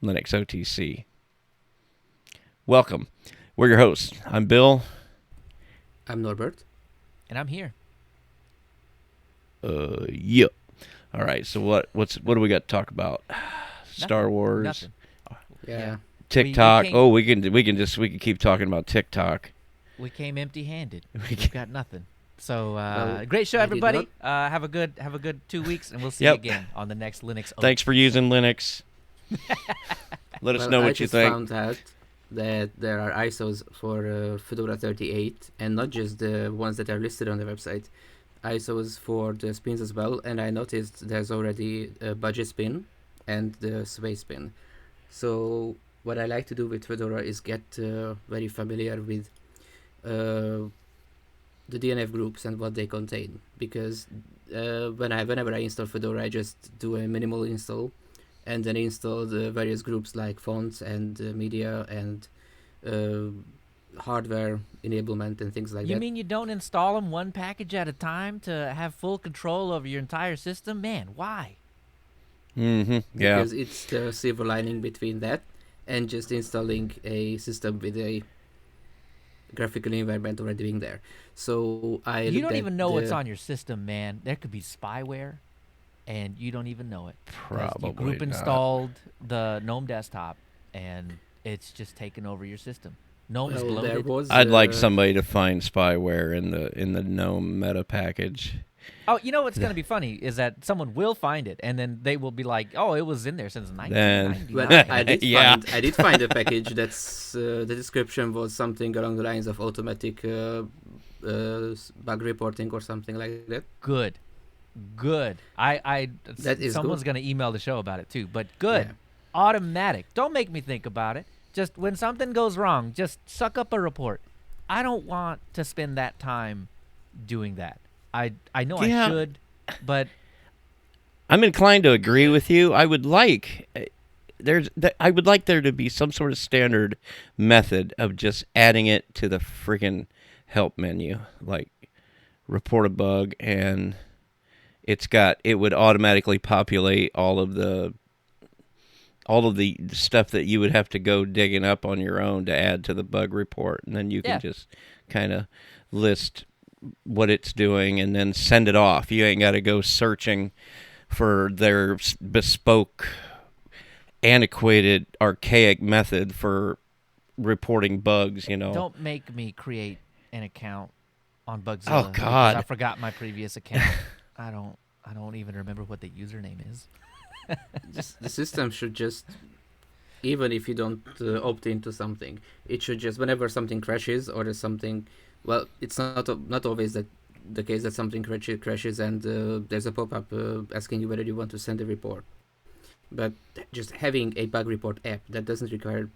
Linux OTC. Welcome. We're your hosts. I'm Bill. I'm Norbert. And I'm here. Yep. All right. So what do we got to talk about? Star Wars. Nothing. Yeah. TikTok. We can keep talking about TikTok. We came empty-handed. We've got nothing. So Well, great show, I did everybody. Have a good 2 weeks, and we'll see you again on the next Linux. Thanks for using Linux. Let us know what you think. I just found out that there are ISOs for Fedora 38, and not just the ones that are listed on the website. ISOs for the spins as well, and I noticed there's already a budget spin and the sway spin. So what I like to do with Fedora is get very familiar with the DNF groups and what they contain, because whenever I install Fedora, I just do a minimal install and then install the various groups like fonts and media and hardware enablement and things like that. You mean you don't install them one package at a time to have full control over your entire system? Man, why? Mm-hmm. Yeah. Because it's the silver lining between that and just installing a system with a graphical environment already being there. So You don't even know what's on your system, man. There could be spyware, and you don't even know it. Probably You group not. installed the GNOME desktop, and it's just taken over your system. GNOME's Well, there bloated. was, I'd like somebody to find spyware in the GNOME meta package. Oh, you know what's going to be funny is that someone will find it, and then they will be like, "Oh, it was in there since 1999." Well, Yeah. I did find a package that's the description was something along the lines of automatic bug reporting or something like that. Good. That is Someone's good. going to email the show about it too. But good, Yeah. automatic. Don't make me think about it. Just when something goes wrong, just suck up a report. I don't want to spend that time doing that. I know Yeah. I should, but I'm inclined to agree with you. I would like there to be some sort of standard method of just adding it to the freaking help menu, like report a bug, and it would automatically populate all of the stuff that you would have to go digging up on your own to add to the bug report, and then you can Yeah. just kind of list what it's doing and then send it off. You ain't got to go searching for their bespoke, antiquated, archaic method for reporting bugs, don't make me create an account on Bugzilla. Oh, because God. I forgot my previous account. I don't even remember what the username is. The system should just, even if you don't opt into something, it should just, whenever something crashes or there's something, well, it's not always that the case that something crashes and there's a pop-up asking you whether you want to send a report. But just having a bug report app that doesn't require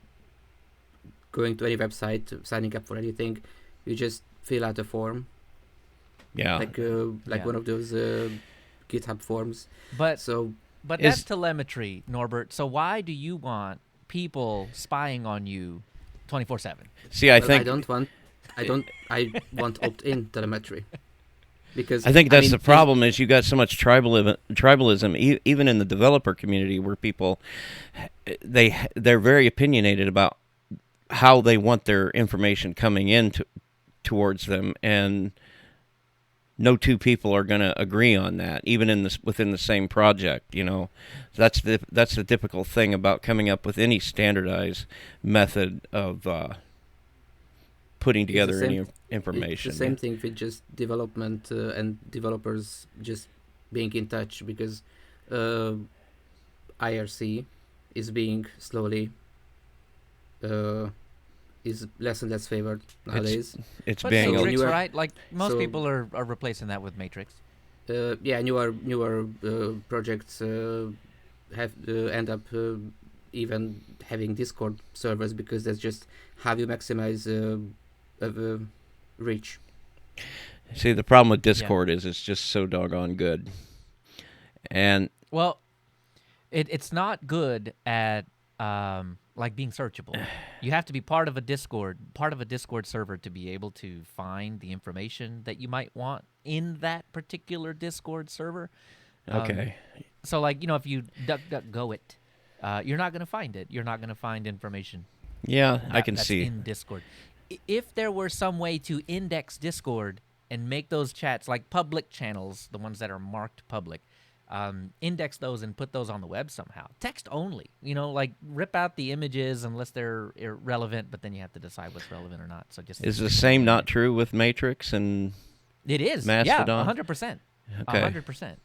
going to any website, signing up for anything, you just fill out a form, Yeah. like Yeah. one of those GitHub forms. But So But Is- that's telemetry, Norbert. So why do you want people spying on you 24/7? See, I well, think I want opt-in telemetry. Because I think that's mean, the problem is you got so much tribalism even in the developer community, where people they're very opinionated about how they want their information coming in towards them, and no two people are going to agree on that, even within the same project. That's the difficult thing about coming up with any standardized method of putting It's the together same- any information. It's the same thing with just development and developers just being in touch, because IRC is being slowly is less and less favored nowadays. It's But being Matrix, newer- right? Like most so- people are replacing that with Matrix. Newer projects have end up even having Discord servers, because that's just how you maximize reach. See, the problem with Discord is it's just so doggone good. And Well, it's not good at like being searchable. You have to be part of a Discord server to be able to find the information that you might want in that particular Discord server. okay, So, like, if you DuckDuckGo it, you're not going to find it. You're not going to find information Yeah, I can that's see. in Discord. If there were some way to index Discord and make those chats like public channels, the ones that are marked public, index those and put those on the web somehow. Text only, like rip out the images unless they're irrelevant, but then you have to decide what's relevant or not. So just Is the same not true with Matrix and it is Mastodon? Yeah, 100%. Okay. 100%.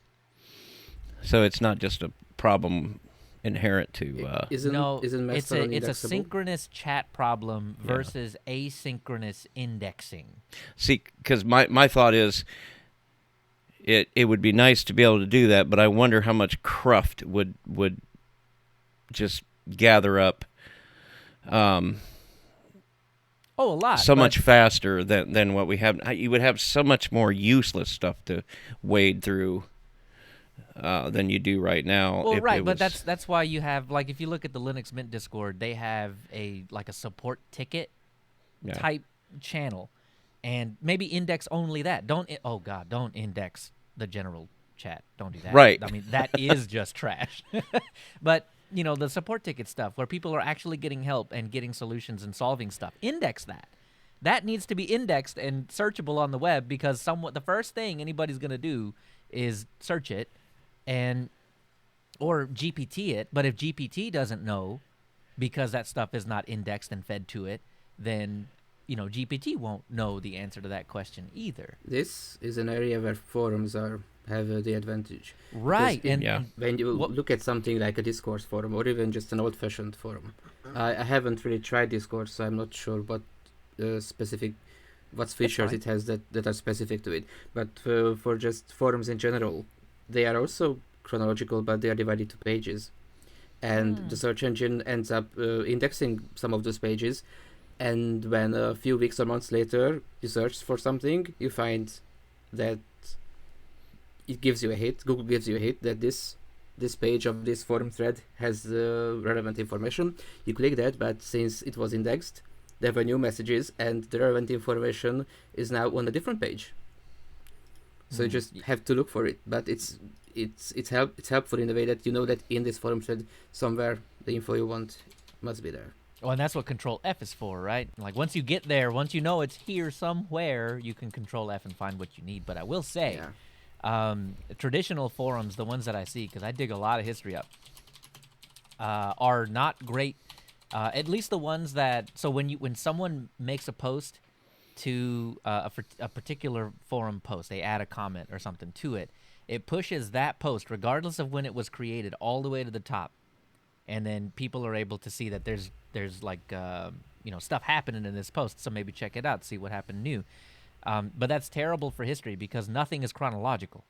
So it's not just a problem inherent to Isn't it's Mastodon a indexable? synchronous chat problem Yeah. versus asynchronous indexing. see, because my thought is it would be nice to be able to do that, but I wonder how much cruft would just gather up Oh, a lot. so but- much faster than what we have. You would have so much more useless stuff to wade through than you do right now. Well, if right, it but was- that's why you have, like, if you look at the Linux Mint Discord, they have a support ticket yeah. type channel, and maybe index only that. Don't index the general chat. Don't do that. Right. I mean, that is just trash. But the support ticket stuff where people are actually getting help and getting solutions and solving stuff. Index that. That needs to be indexed and searchable on the web, because the first thing anybody's going to do is search it or GPT it. But if GPT doesn't know, because that stuff is not indexed and fed to it, then GPT won't know the answer to that question either. This is an area where forums have the advantage. Right. Because Yeah. When you What- look at something like a discourse forum or even just an old-fashioned forum, I haven't really tried Discord, so I'm not sure what features fine. it has that are specific to it. But for just forums in general, they are also chronological, but they are divided to pages, and the search engine ends up indexing some of those pages. And when a few weeks or months later you search for something, you find that it gives you a hit. Google gives you a hit that this page of this forum thread has relevant information. You click that, but since it was indexed, there were new messages, and the relevant information is now on a different page. So you just have to look for it. But it's helpful in the way that you know that in this forum thread somewhere the info you want must be there. Oh, and that's what Control F is for, right? Like, once you get there, once you know it's here somewhere, you can Control F and find what you need. But I will say, traditional forums, the ones that I see, because I dig a lot of history up, are not great. At least the ones that, so when someone makes a post to a particular forum post, they add a comment or something to it, it pushes that post, regardless of when it was created, all the way to the top. And then people are able to see that there's like stuff happening in this post, so maybe check it out, see what happened new. But that's terrible for history because nothing is chronological.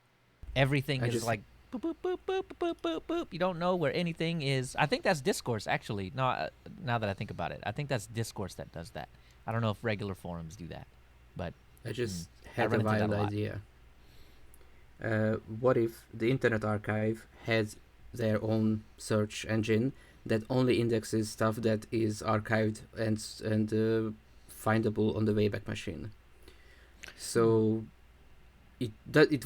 Everything is like boop boop boop boop boop boop boop. You don't know where anything is. I think that's Discourse actually. No, now that I think about it, I think that's Discourse that does that. I don't know if regular forums do that, but I just I had a run into that wild a lot. idea. What if the Internet Archive has their own search engine that only indexes stuff that is archived and findable on the Wayback Machine? So it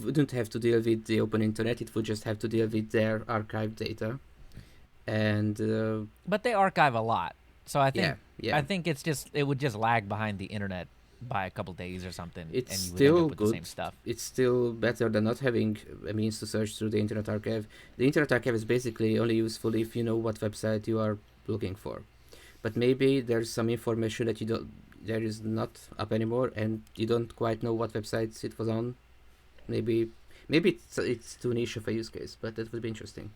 wouldn't have to deal with the open internet. It would just have to deal with their archived data. And but they archive a lot, so I think yeah. I think it would just lag behind the internet by a couple days or something, It's and you would end still up with the good. same stuff. It's still better than not having a means to search through the Internet Archive. The Internet Archive is basically only useful if you know what website you are looking for. But maybe there's some information that there is not up anymore, and you don't quite know what websites it was on. Maybe it's too niche of a use case, but that would be interesting.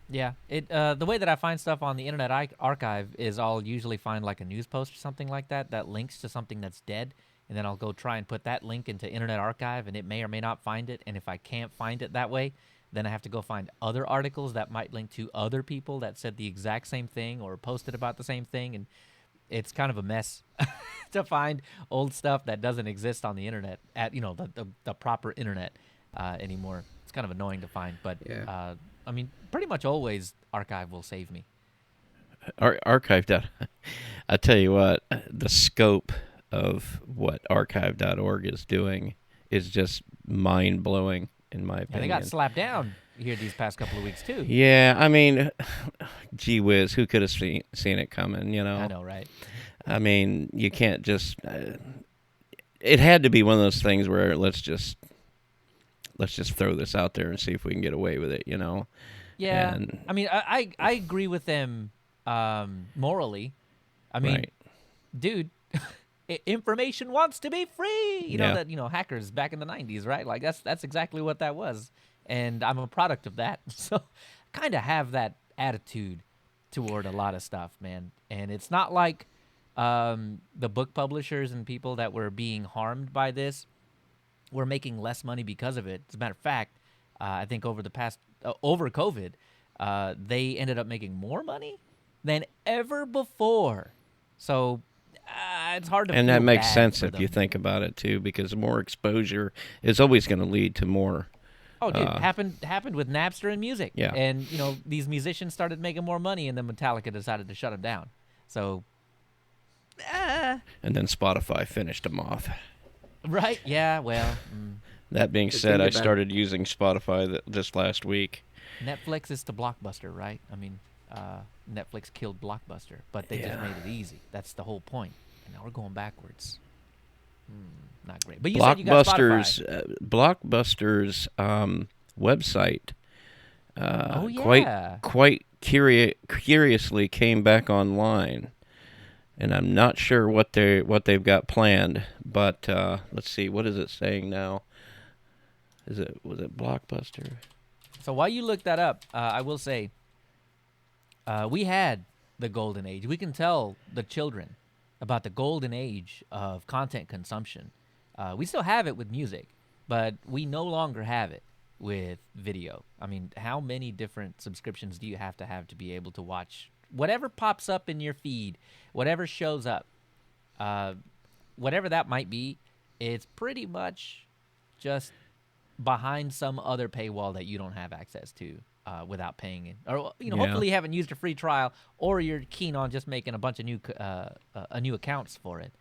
Yeah, the way that I find stuff on the Internet Archive is I'll usually find like a news post or something like that links to something that's dead, and then I'll go try and put that link into Internet Archive, and it may or may not find it. And if I can't find it that way, then I have to go find other articles that might link to other people that said the exact same thing or posted about the same thing, and it's kind of a mess to find old stuff that doesn't exist on the internet at the proper internet anymore. It's kind of annoying to find, but Yeah. I mean, pretty much always Archive will save me. Archive. I tell you what, the scope of what archive.org is doing is just mind blowing, in my And opinion. they got slapped down. here these past couple of weeks too. Yeah, I mean, gee whiz, who could have seen it coming? You know. I know, right? I mean, you can't just. It had to be one of those things where let's just throw this out there and see if we can get away with it. You know. Yeah. And, I mean, I agree with them morally. I mean, right. dude, information wants to be free. You know Yeah. that hackers back in the 90s, right? Like that's exactly what that was. And I'm a product of that. So kind of have that attitude toward a lot of stuff, man. And it's not like the book publishers and people that were being harmed by this were making less money because of it. As a matter of fact, I think over COVID, they ended up making more money than ever before. So it's hard to. And that feel makes bad sense for if you them. think about it too, because more exposure is always going to lead to more. Oh, dude, happened with Napster and music. Yeah. And these musicians started making more money, and then Metallica decided to shut them down. So, And then Spotify finished them off. right? Yeah. Well, That being The said, thing I about- started using Spotify just last week. Netflix is to Blockbuster, right? I mean, Netflix killed Blockbuster, but they just Yeah. made it easy. That's the whole point. And now we're going backwards. Not great. But you said you got Spotify. Blockbuster's website Oh, yeah. quite curiously came back online, and I'm not sure what they've got planned. But let's see, what is it saying now? Was it Blockbuster? So while you look that up, I will say we had the golden age. We can tell the children about the golden age of content consumption. We still have it with music, but we no longer have it with video. I mean, how many different subscriptions do you have to be able to watch whatever pops up in your feed, whatever shows up, whatever that might be? It's pretty much just behind some other paywall that you don't have access to without paying it. Or Yeah. hopefully you haven't used a free trial, or you're keen on just making a bunch of new accounts for it.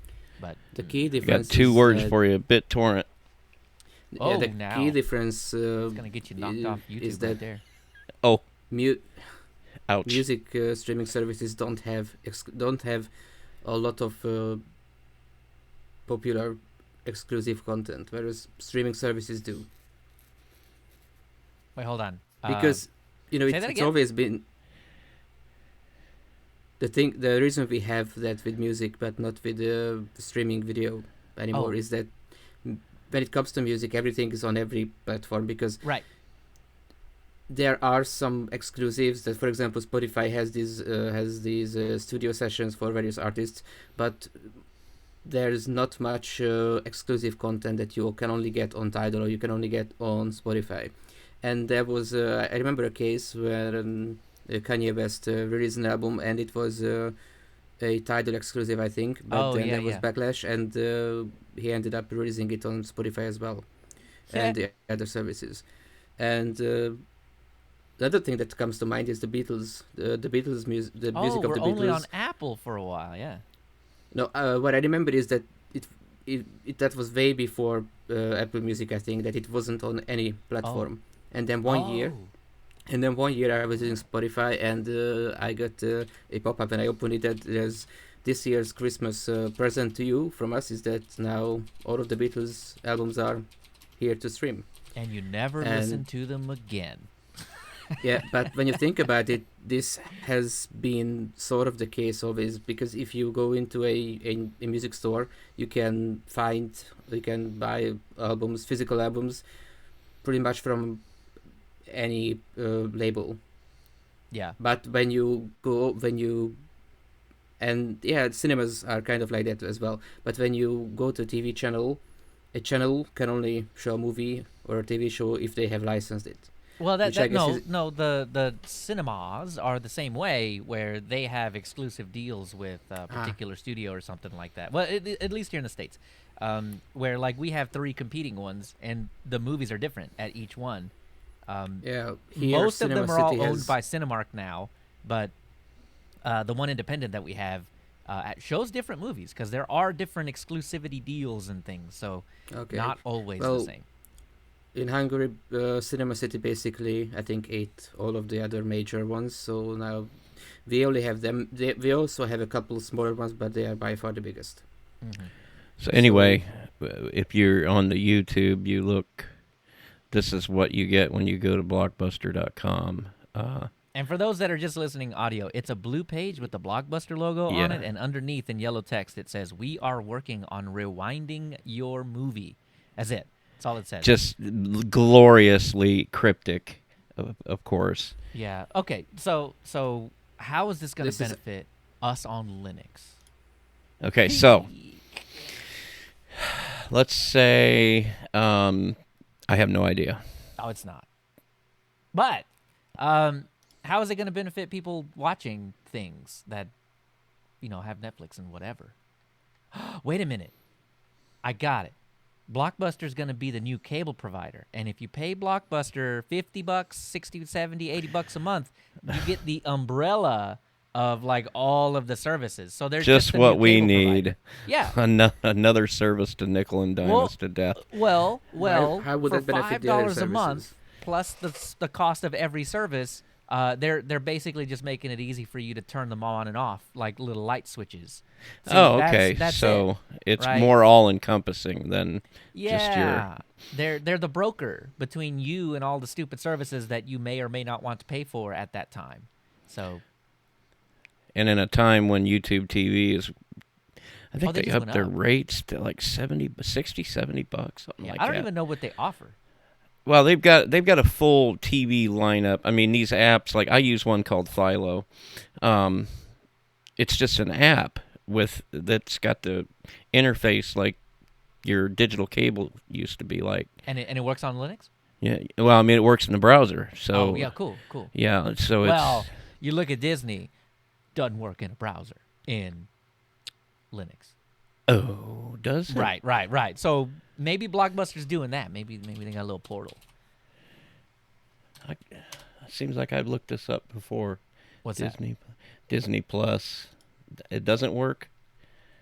But The key I got difference. two is words that- for you: BitTorrent. Oh, the now. key difference it's gonna get you knocked off is YouTube right that there. Oh, mu- ouch! music streaming services don't have a lot of popular exclusive content, whereas streaming services do. Wait, hold on. Because say that it's again? always been the reason we have that with music but not with streaming video anymore Oh. is that when it comes to music, everything is on every platform, because Right. there are some exclusives that, for example, Spotify has these studio sessions for various artists, but there's not much exclusive content that you can only get on Tidal or you can only get on Spotify. And there was I remember a case where Kanye West released an album, and it was a Tidal exclusive, I think, but Oh, then yeah, there was yeah. backlash, and he ended up releasing it on Spotify as well, and the other services. And the other thing that comes to mind is the Beatles, the music of the we're Beatles. only on Apple for a while, yeah. No, what I remember is that it that was way before Apple Music. I think that it wasn't on any platform. And then one year I was using Spotify, and I got a pop-up when I opened it that there's this year's Christmas present to you from us is that now all of the Beatles albums are here to stream. And you never And- listen to them again. Yeah, but when you think about it, this has been sort of the case always, because if you go into a music store, you can buy albums, physical albums, pretty much from any label. Yeah. But and yeah, cinemas are kind of like that as well. But when you go to a TV channel, a channel can only show a movie or a TV show if they have licensed it. Well, Which I guess the cinemas are the same way, where they have exclusive deals with a particular studio or something like that. Well, at least here in the States, where like we have 3 competing ones, and the movies are different at each one. Yeah, here Most of Cinema them are all City owned has- by Cinemark now, but the one independent that we have shows different movies because there are different exclusivity deals and things. So Okay. not always Well, the same. In Hungary, Cinema City basically, I think, ate all of the other major ones. So now we only have them. We also have a couple smaller ones, but they are by far the biggest. Mhm. So anyway, if you're on the YouTube, you look. This is what you get when you go to blockbuster.com. And for those that are just listening audio, it's a blue page with the Blockbuster logo on Yeah. it, and underneath in yellow text it says, "We are working on rewinding your movie." That's it. That's all it says. Just gloriously cryptic, of course. Yeah. Okay. So how is this going This to is- benefit us on Linux? Okay, so let's say I have no idea. Oh, it's not. But how is it going to benefit people watching things that, have Netflix and whatever? Wait a minute. I got it. Blockbuster's going to be the new cable provider. And if you pay Blockbuster $50, 60, 70, $80 a month, you get the umbrella of like all of the services. So there's Just a what new we cable need. provider. Yeah. Another service to nickel and dime Well, us to death. Well, how would for that benefit the other $5 a month services? plus the cost of every service, they're basically just making it easy for you to turn them on and off like little light switches. See, Oh, okay. that's So it's right? more all-encompassing than Yeah, just your. they're the broker between you and all the stupid services that you may or may not want to pay for at that time. So And in a time when YouTube TV is, I think they they just upped went their up. rates to like 70, 60, 70 bucks, something yeah, like I don't that. even know what they offer. Well, they've got a full TV lineup. I mean, these apps, like I use one called Philo. It's just an app that's got the interface like your digital cable used to be like. And it works on Linux? Yeah. Well, I mean, it works in the browser. So Oh, yeah, cool. yeah. So Well, it's you look at Disney, doesn't work in a browser in Linux. oh, does it? Right. So maybe Blockbuster's doing that. Maybe they got a little portal. Seems like I've looked this up before. What's that? Disney Plus. It doesn't work.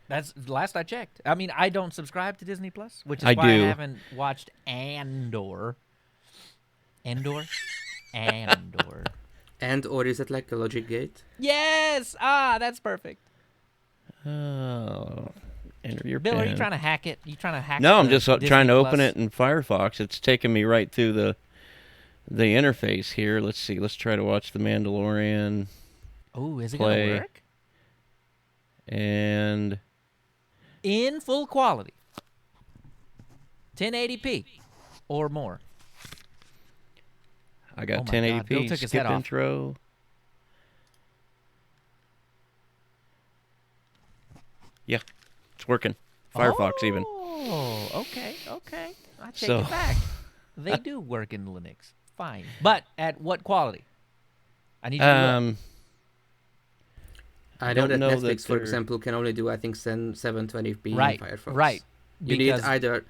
That's last I checked. I mean, I don't subscribe to Disney Plus, which is I why do. I haven't watched Andor. Andor. And or is it like a logic gate? Yes. That's perfect. Oh, enter your Bill, PIN. are you trying to hack it? You trying to hack? No, I'm the just Disney trying to open Plus? it in Firefox. It's taking me right through the interface here. Let's see. Let's try to watch The Mandalorian Oh, is it play. gonna work? And In full quality, 1080p or more. I got Oh my God, Bill 1080p. took his Skip head off. intro. Yeah, it's working. Firefox even. Oh, okay. I take So- it back. They do work in Linux. Fine. But at what quality? I need you to look. I know Don't that know Netflix, that for they're- example, can only do I think 720p Right, in Firefox. right. You need Because either.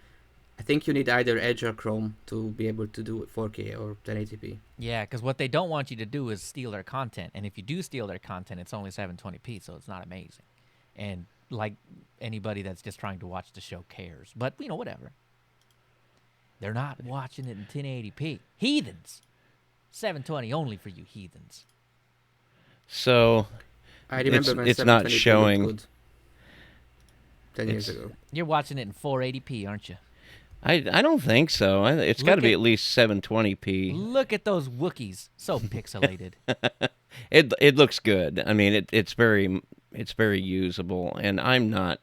I think you need either Edge or Chrome to be able to do 4K or 1080p. yeah, because what they don't want you to do is steal their content, and if you do steal their content, it's only 720p, so it's not amazing. And like anybody that's just trying to watch the show cares, but whatever. They're not watching it in 1080p. Heathens. 720 only for you heathens. So I remember It's- when it's not 720p showing. looked good 10 years It's- ago. You're watching it in 480p, aren't you? I don't think so. It's Look got to be at- at least 720p. Look at those Wookiees, so pixelated. It looks good. I mean, it's very usable, and I'm not,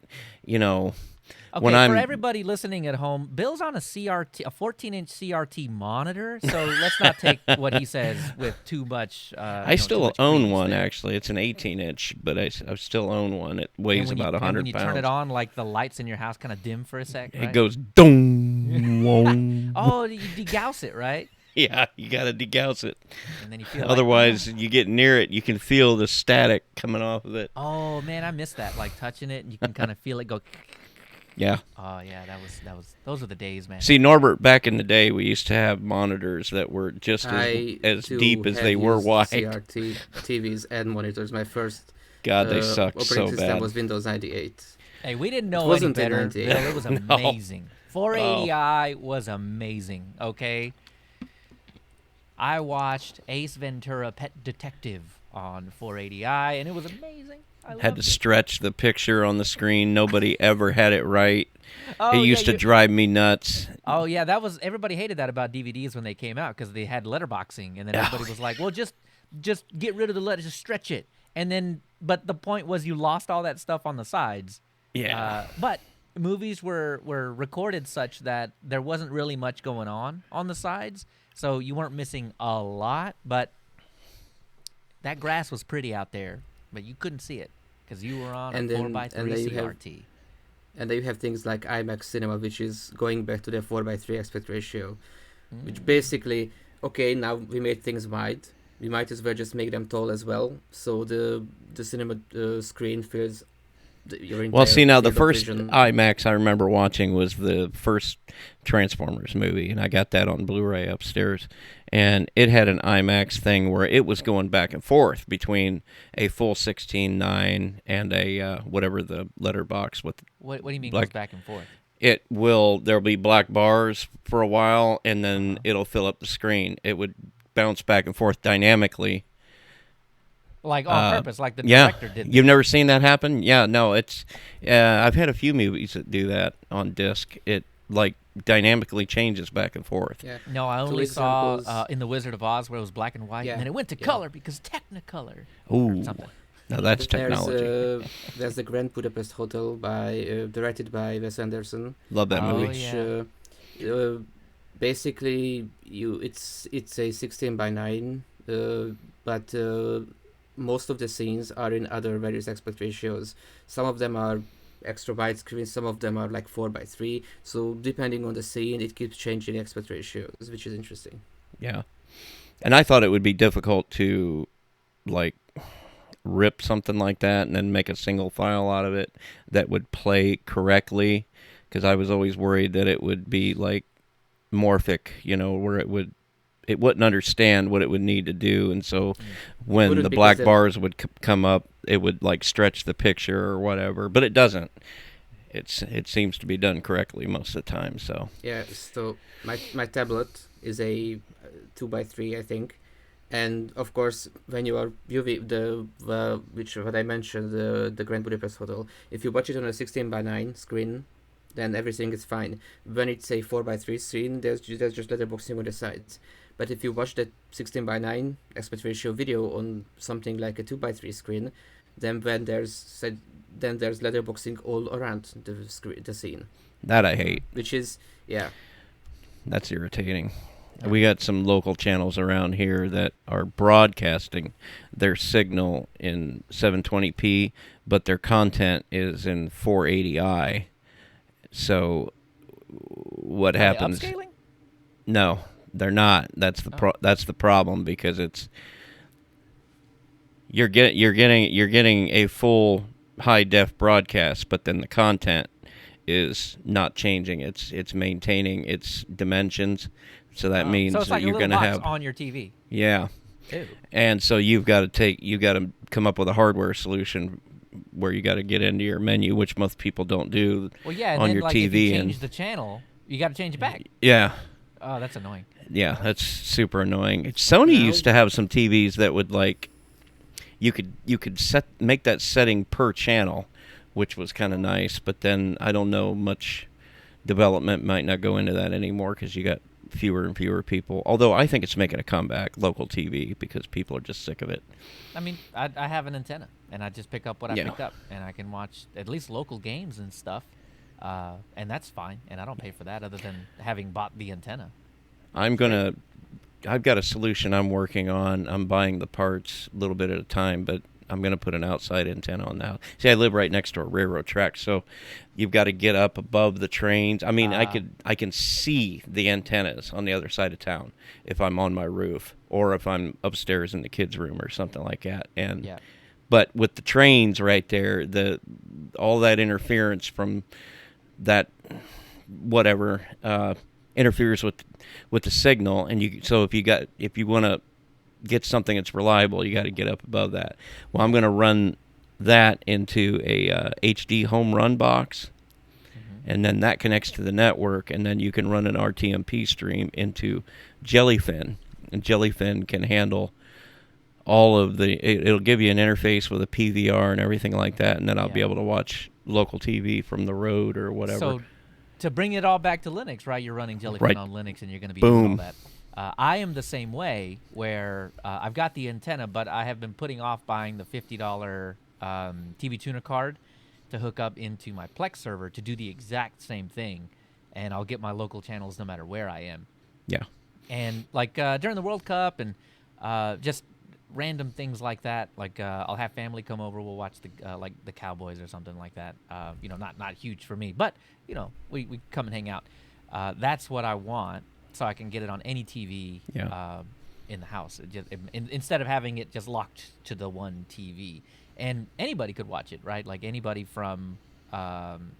Okay, when for I'm everybody listening at home, Bill's on a 14-inch CRT monitor, so let's not take what he says with too much. I too still much own credence one there. actually. It's an 18-inch, but I still own one. It And weighs when you- about and 100 when you pounds. turn it on, like the lights in your house kind of dim for a sec. It Right? goes dong. wong. Oh, you degauss it, right? Yeah, you got to degauss it. And then you feel. Otherwise, you get near it, you can feel the static coming off of it. Oh man, I miss that. Like touching it, and you can kind of feel it go. Yeah. Oh yeah, that was. Those were the days, man. See, Norbert, back in the day, we used to have monitors that were just as too deep as have they were used wide. CRT TVs and monitors. My first God, they sucked operating so system bad. was Windows 98. Hey, we didn't know any wasn't in better. 98. Bill. It was No. amazing. 480i was amazing. Okay, I watched Ace Ventura: Pet Detective on 480i, and it was amazing. I Had to loved it. stretch the picture on the screen. Nobody ever had it right. Oh, It yeah, used to drive me nuts. Oh yeah, that was everybody hated that about DVDs when they came out because they had letterboxing, and then everybody was like, "Well, just get rid of the letter, just stretch it." And then, but the point was you lost all that stuff on the sides. Yeah. But movies were recorded such that there wasn't really much going on the sides, so you weren't missing a lot. But that grass was pretty out there, but you couldn't see it because you were on And a then 4x3 and then you have CRT. and then you have things like IMAX cinema, which is going back to the 4:3 aspect ratio, which basically, okay, now we made things wide, we might as well just make them tall as well, so the cinema screen fills your entire Well, see, now the field of first vision. IMAX I remember watching was the first Transformers movie, and I got that on Blu-ray upstairs. And it had an IMAX thing where it was going back and forth between a full 16:9 and a whatever the letterbox with What do you mean Like- goes back and forth? there'll be black bars for a while, and then it'll fill up the screen. It would bounce back and forth dynamically. Like on purpose, like the Yeah, director did. you've never seen that happen? Yeah, no, it's. I've had a few movies that do that on disc. It like dynamically changes back and forth. Yeah. No, I Two only saw examples. in The Wizard of Oz where it was black and white, Yeah, and then it went to yeah. color because Technicolor. Ooh, Something. now that's technology. There's the Grand Budapest Hotel directed by Wes Anderson, Love that Oh, movie. which basically it's a 16:9, but most of the scenes are in other various aspect ratios. Some of them are extra widescreen, some of them are like 4:3. So depending on the scene, it keeps changing aspect ratios, which is interesting. Yeah, and I thought it would be difficult to like rip something like that and then make a single file out of it that would play correctly, because I was always worried that it would be like morphic, where it wouldn't understand what it would need to do, and so when Wouldn't, the because black the- bars would come up, it would like stretch the picture or whatever, but it doesn't. It seems to be done correctly most of the time. So Yeah, so my tablet is a 2:3, I think, and of course when you are viewing what I mentioned, the Grand Budapest Hotel, if you watch it on a 16:9 screen, then everything is fine. When it's a 4:3 screen, there's just letterboxing on the sides. But if you watch that 16:9 aspect ratio video on something like a 2:3 screen, then there's letterboxing all around the scene, that I hate. which is That's irritating. We got some local channels around here that are broadcasting their signal in 720p, but their content is in 480i. So what Are they happens? upscaling? No, they're not. That's the problem, because you're getting a full high def broadcast, but then the content is not changing. It's maintaining its dimensions. So that means so it's that like a you're little going to box have on your TV. yeah. Ew. And so you've got to come up with a hardware solution where you got to get into your menu, which most people don't do Well, yeah, and on then your like TV. if you And change the channel, you got to change it back. yeah, Oh, that's annoying. yeah, that's super annoying. Sony Now- used to have some TVs that would like you could make that setting per channel, which was kind of nice. But then I don't know, much development might not go into that anymore because you got fewer and fewer people. Although I think it's making a comeback, local TV, because people are just sick of it. I mean, I have an antenna, and I just pick up what I Yeah. picked up, and I can watch at least local games and stuff, and that's fine. And I don't pay for that other than having bought the antenna. I've got a solution I'm working on. I'm buying the parts a little bit at a time, but I'm going to put an outside antenna on now. See, I live right next to a railroad track, so you've got to get up above the trains. I mean, I can see the antennas on the other side of town if I'm on my roof or if I'm upstairs in the kids' room or something like that. And Yeah. but with the trains right there, all that interference from that whatever interferes with the signal, and so if you want to get something that's reliable, you got to get up above that. Well, I'm going to run that into a HD home run box, and then that connects to the network, and then you can run an RTMP stream into Jellyfin, and Jellyfin can handle all of it'll give you an interface with a PVR and everything like that, and then I'll be able to watch local TV from the road or whatever. So to bring it all back to Linux, right? You're running Jellyfin Right. on Linux, and you're going to be Boom. doing all that. I am the same way, where I've got the antenna, but I have been putting off buying the $50 TV tuner card to hook up into my Plex server to do the exact same thing, and I'll get my local channels no matter where I am. Yeah. And like during the World Cup and just random things like that, like I'll have family come over, we'll watch the Cowboys or something like that. Not huge for me, but we come and hang out. That's what I want, so I can get it on any TV in the house. Instead of having it just locked to the one TV, and anybody could watch it, right? Like anybody from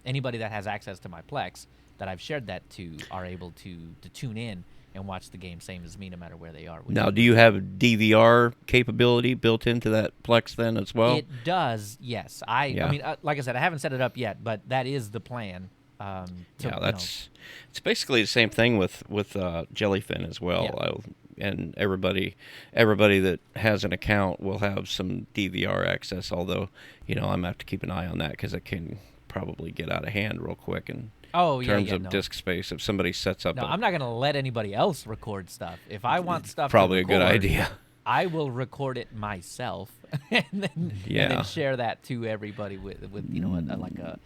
anybody that has access to my Plex that I've shared that to are able to tune in and watch the game same as me, no matter where they are. Now, do you have DVR capability built into that Plex then as well? It does, yes. I mean, like I said, I haven't set it up yet, but that is the plan. It's basically the same thing with Jellyfin as well. And everybody that has an account will have some DVR access. Although, I'm gonna have to keep an eye on that because it can probably get out of hand real quick in terms of disk space. If somebody sets up, I'm not gonna let anybody else record stuff. If I want stuff, probably to record, a good idea. I will record it myself and then share that to everybody with like a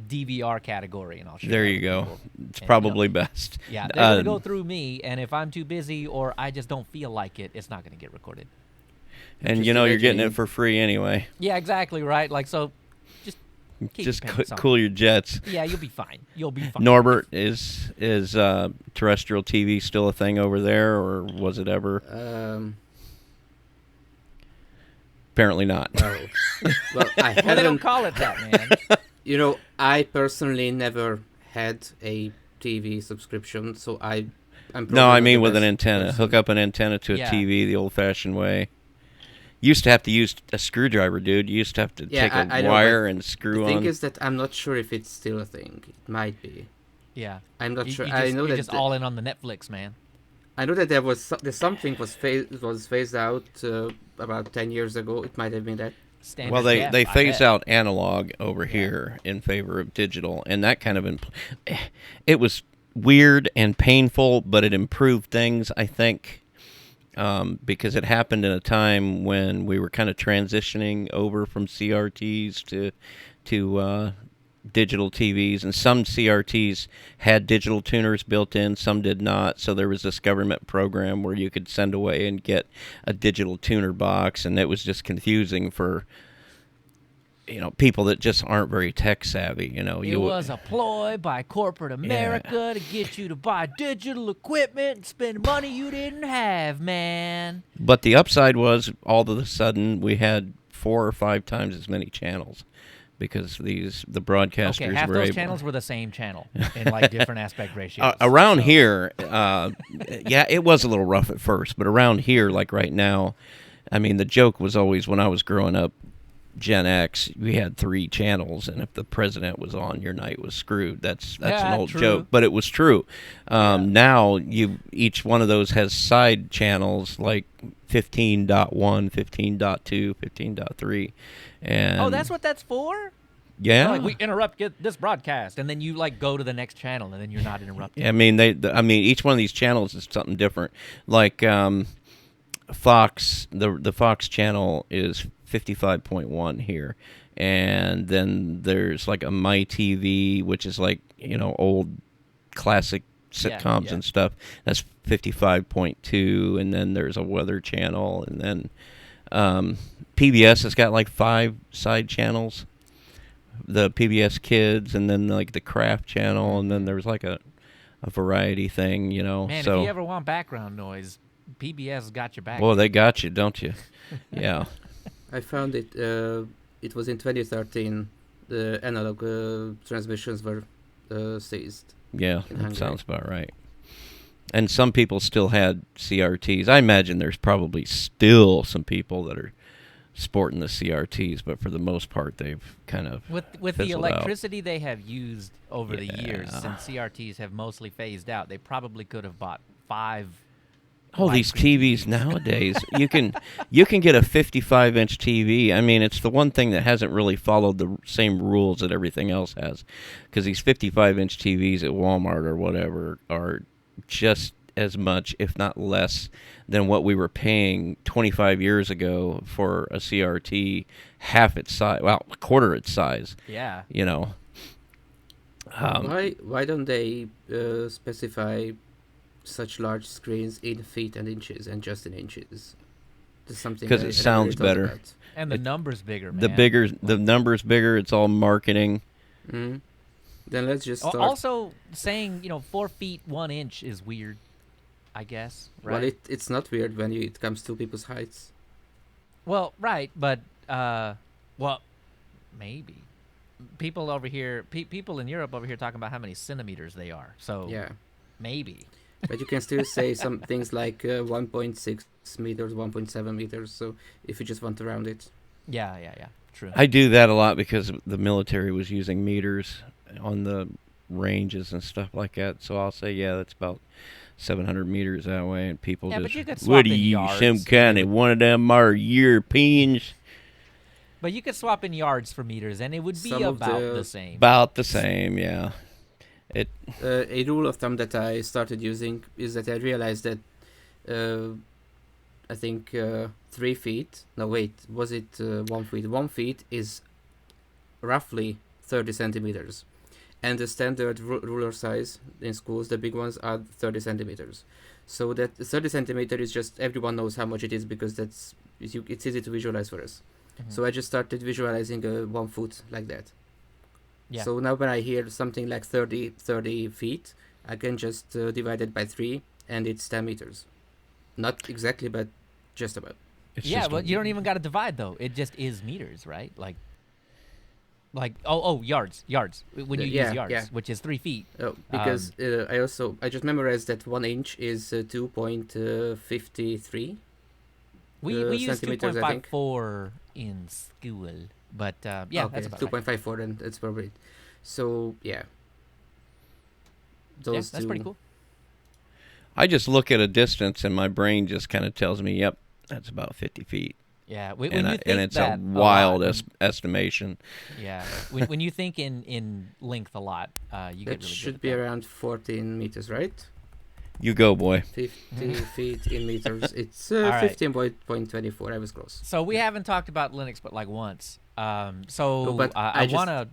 DVR category, and I'll share. There you go. It's probably best. Yeah, they're gonna go through me, and if I'm too busy or I just don't feel like it, it's not gonna get recorded. And you're getting it for free anyway. Yeah, exactly right. Like so, just cool your jets. Yeah, you'll be fine. You'll be fine. Norbert, is terrestrial TV still a thing over there, or was it ever? Apparently not. Well, I haven't. Well, they don't call it that, man. I personally never had a TV subscription, so I'm no, I mean with an antenna. Person. Hook up an antenna to a TV the old-fashioned way. You used to have to use a screwdriver, dude. You used to have to take a wire and screw on. The thing is that I'm not sure if it's still a thing. It might be. Yeah. I'm not sure. I know you're just all in on the Netflix, man. I know that there's something was phased out about 10 years ago. It might have been that. Standard well, they phased out analog over here in favor of digital, and that kind of it was weird and painful, but it improved things, I think, because it happened in a time when we were kind of transitioning over from CRTs to digital TVs, and some CRTs had digital tuners built in, some did not. So there was this government program where you could send away and get a digital tuner box, and it was just confusing for people that just aren't very tech savvy. It was a ploy by corporate America to get you to buy digital equipment and spend money you didn't have, man. But the upside was all of a sudden we had 4 or 5 times as many channels. Because the broadcasters half were those able. Channels were the same channel in like different aspect ratios. Around here, it was a little rough at first, but around here, like right now, I mean, the joke was always when I was growing up, Gen X, we had 3 channels, and if the president was on, your night was screwed. That's an old joke, but it was true. Now each one of those has side channels like 15.1, 15.2, 15.3. And that's what that's for? Yeah. So, like, we interrupt this broadcast, and then you like go to the next channel, and then you're not interrupted. I mean, each one of these channels is something different. Like Fox, the Fox channel is 55.1 here, and then there's like a My TV, which is like old classic sitcoms and stuff. That's 55.2, and then there's a weather channel, and then PBS has got like 5 side channels. The PBS Kids, and then like the Craft channel, and then there's like a variety thing, Man, so if you ever want background noise, PBS got your back. Well, they got you, don't you? Yeah. I found it. It was in 2013. The analog transmissions were seized. Yeah, that sounds about right. And some people still had CRTs. I imagine there's probably still some people that are sporting the CRTs, but for the most part, they've kind of With the fizzled out. electricity they have used over the years, Yeah. since CRTs have mostly phased out, they probably could have bought 5. Oh, these widescreen TVs nowadays, you can get a 55-inch TV. I mean, it's the one thing that hasn't really followed the same rules that everything else has, because these 55-inch TVs at Walmart or whatever are just as much, if not less, than what we were paying 25 years ago for a CRT, half its size, well, a quarter its size. Yeah. You know. Why don't they specify such large screens in feet and inches and just in inches? That's something 'Cause I it never sounds really thought better. about. And the number's bigger, man. The numbers bigger. It's all marketing. Mhm. Then let's just start. Also, saying 4 feet 1 inch is weird, I guess. Right. Well, it's not weird when it comes to people's heights. Well, right, but well, maybe people over here, people in Europe over here talking about how many centimeters they are. So Yeah, maybe. but you can still say some things like 1.6 meters, 1.7 meters. So if you just want to round it, Yeah. True. I do that a lot because the military was using meters on the ranges and stuff like that. So I'll say, yeah, that's about 700 meters that way, and people Yeah, but just, you could what swap are in you, yards. some kind of one of them are Europeans? But you could swap in yards for meters, and it would be Some of about the- the same. About the same, yeah. a rule of thumb that I started using is that I realized that I think 3 feet. No, wait, was it 1 feet? 1 feet is roughly 30 centimeters, and the standard ruler size in schools, the big ones, are 30 centimeters. So that 30 centimeter is just, everyone knows how much it is because it's easy to visualize for us. Mhm. So I just started visualizing 1 foot like that. Yeah. So now when I hear something like 30 feet, I can just divide it by 3, and it's 10 meters. Not exactly, but just about. It's Yeah, just but you don't even got to divide though. It just is meters, right? Like yards. When you Yeah, use yards, yeah. which is 3 feet. Because I just memorized that 1 inch is 2.53. We use centimeters, I think. 2.54 in school, but yeah, Okay, that's about right. 2.54, then that's probably it. So yeah, Yeah, those that's two. pretty cool. I just look at a distance, and my brain just kind of tells me, yep, that's about 50 feet. Yeah, when And, you I, think and it's that a wild lot, estimation. yeah, when you think in length a lot, you get That really should good be at that. around 14 meters, right? You go, boy. 50 feet in meters. It's All right. 15.24. I was close. So we haven't talked about Linux, but like once. So No, but I I just- want to.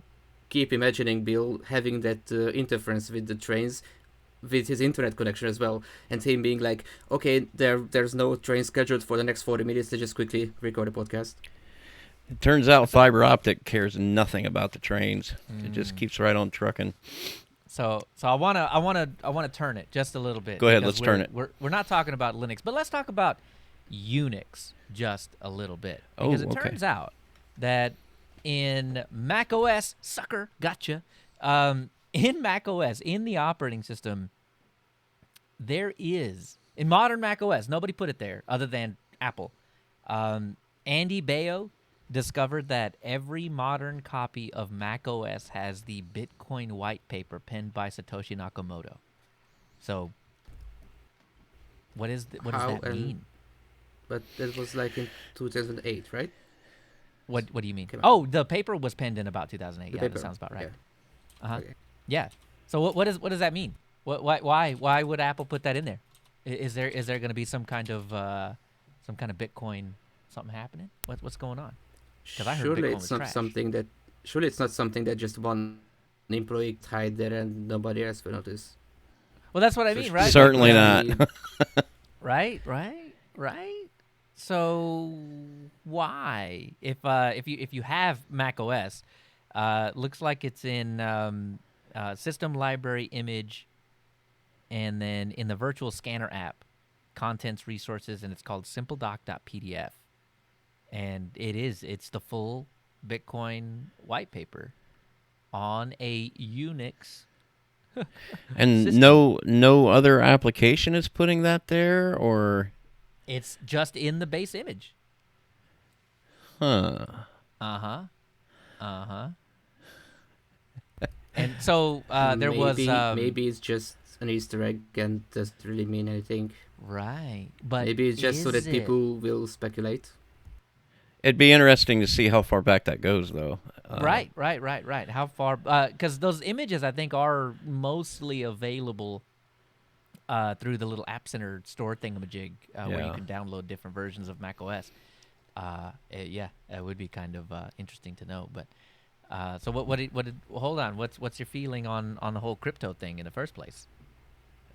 Keep imagining Bill having that interference with the trains, with his internet connection as well, and him being like, okay, there's no train scheduled for the next 40 minutes, let's just quickly record a podcast. It turns out fiber optic cares nothing about the trains. It just keeps right on trucking. So I wanna turn it just a little bit. Go ahead, because let's turn it. We're not talking about Linux, but let's talk about Unix just a little bit. Oh, Because it okay. turns out that in macOS, sucker, gotcha. In macOS, in the operating system, there is in modern macOS, nobody put it there other than Apple. Andy Baio discovered that every modern copy of macOS has the Bitcoin white paper penned by Satoshi Nakamoto. So, what does How that and- mean? But that was like in 2008, right? What do you mean? Come on. Oh, the paper was penned in about 2008. The Yeah, that paper, sounds about right. okay. Uh-huh. Okay. Yeah. So what does that mean? Why would Apple put that in there? Is there going to be some kind of Bitcoin something happening? What's going on? 'Cause I heard Surely Bitcoin it's was not trash. something that just one employee tied there and nobody else will notice. Well, that's what I mean, right? Certainly Yeah. not. Right. So why, if you have Mac OS, looks like it's in System Library Image, and then in the Virtual Scanner app, Contents Resources, and it's called SimpleDoc.pdf, and it's the full Bitcoin white paper on a Unix. And System. no other application is putting that there, or It's just in the base image. Huh. Uh-huh. Uh-huh. And so there was maybe it's just an Easter egg and doesn't really mean anything. right. But Maybe it's just so is that it? people will speculate. It'd be interesting to see how far back that goes, though. Right. How far? Because those images, I think, are mostly available through the little App Center store thingamajig, where you Yeah. can download different versions of macOS. Yeah, it would be kind of interesting to know. But so hold on. What's your feeling on the whole crypto thing in the first place?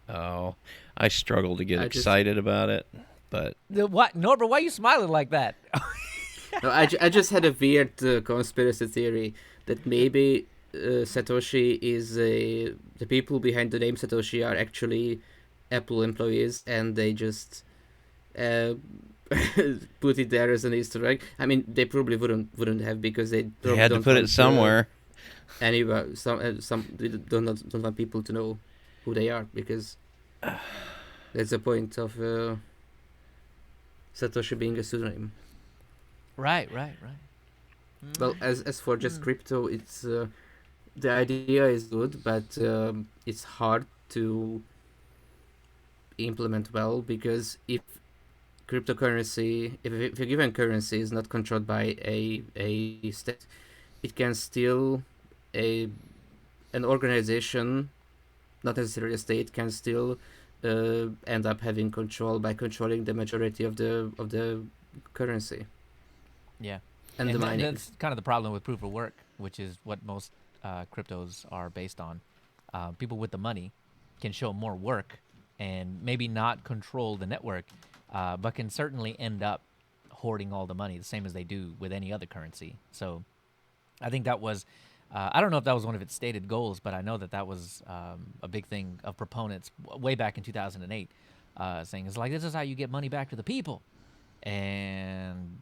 Oh, I struggle to get I just excited about it, but What, Norbert? Why are you smiling like that? No, I just had a weird conspiracy theory that maybe Satoshi is the people behind the name Satoshi are actually Apple employees, and they just uh, put it there as an Easter egg. I mean, they probably wouldn't have, because they they probably had to don't put it want somewhere. anywhere. Some they don't want people to know who they are, because that's the point of Satoshi being a pseudonym. Right. Well, as for just crypto, it's the idea is good, but it's hard to implement well, because if cryptocurrency, if a given currency is not controlled by a state, it can still a an organization, not necessarily a state, can still end up having control by controlling the majority of the currency Yeah. and the mining. That's kind of the problem with proof of work, which is what most cryptos are based on. People with the money can show more work and maybe not control the network, but can certainly end up hoarding all the money, the same as they do with any other currency. So I think that was, I don't know if that was one of its stated goals, but I know that was a big thing of proponents way back in 2008, saying it's like, this is how you get money back to the people. And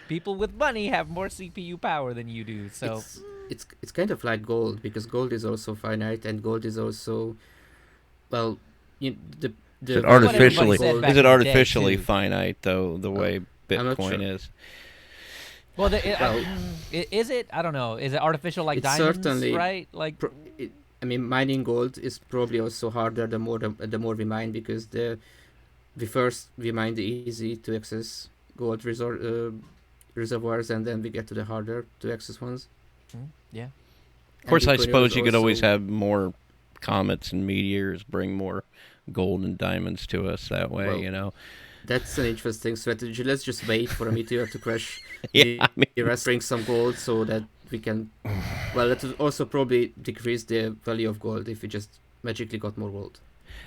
people with money have more CPU power than you do. So It's kind of like gold, because gold is also finite, and gold is also, well, the Is it value of artificially? said gold- back Is in it the day, artificially too. finite though? The way I'm not Bitcoin sure. is. well, Well- is it? I don't know. Is it artificial like It's diamonds? certainly Right? Like I mean, mining gold is probably also harder the more we mine, because we mine the easy to access gold reservoirs, and then we get to the harder to access ones. yeah. Of course, I Bitcoin is suppose you could always also- have more comets and meteors bring more gold and diamonds to us that way. Well, You know. That's an interesting strategy. Let's just wait for a meteor to crash. Yeah, I mean, Bring some gold, so that we can. Well, that would also probably decrease the value of gold if we just magically got more gold.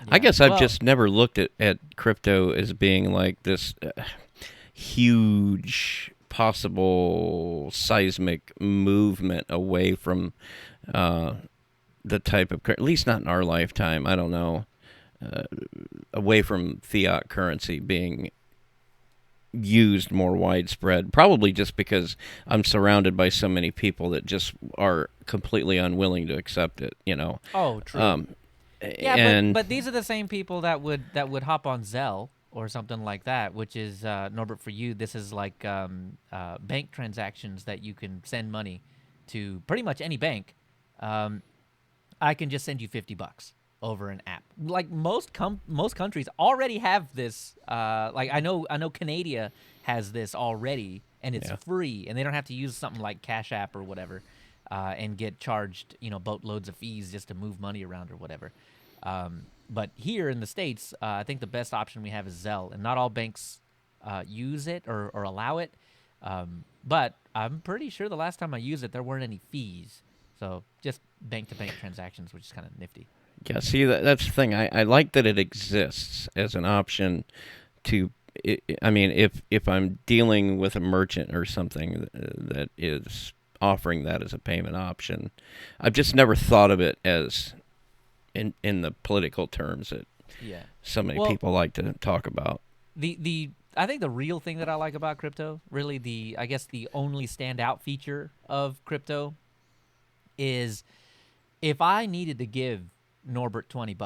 I Yeah. guess I've Well, just never looked at crypto as being like this huge possible seismic movement away from the type of, at least not in our lifetime. I don't know, away from fiat currency being used more widespread. Probably just because I'm surrounded by so many people that just are completely unwilling to accept it. You know. Oh, true. Yeah, and but these are the same people that would hop on Zelle or something like that, which is Norbert, for you. This is like bank transactions that you can send money to pretty much any bank. I can just send you $50 over an app. Like most countries already have this. Like I know Canada has this already, and it's Yeah. free, and they don't have to use something like Cash App or whatever, and get charged boatloads of fees just to move money around or whatever. But here in the States, I think the best option we have is Zelle, and not all banks use it or allow it. But I'm pretty sure the last time I used it, there weren't any fees. So just bank-to-bank transactions, which is kind of nifty. Yeah, see, that's the thing. I like that it exists as an option to. I mean, if I'm dealing with a merchant or something that is offering that as a payment option, I've just never thought of it as in the political terms that Yeah. so many Well- people like to talk about. I think the real thing that I like about crypto, really I guess the only standout feature of crypto is if I needed to give Norbert $20,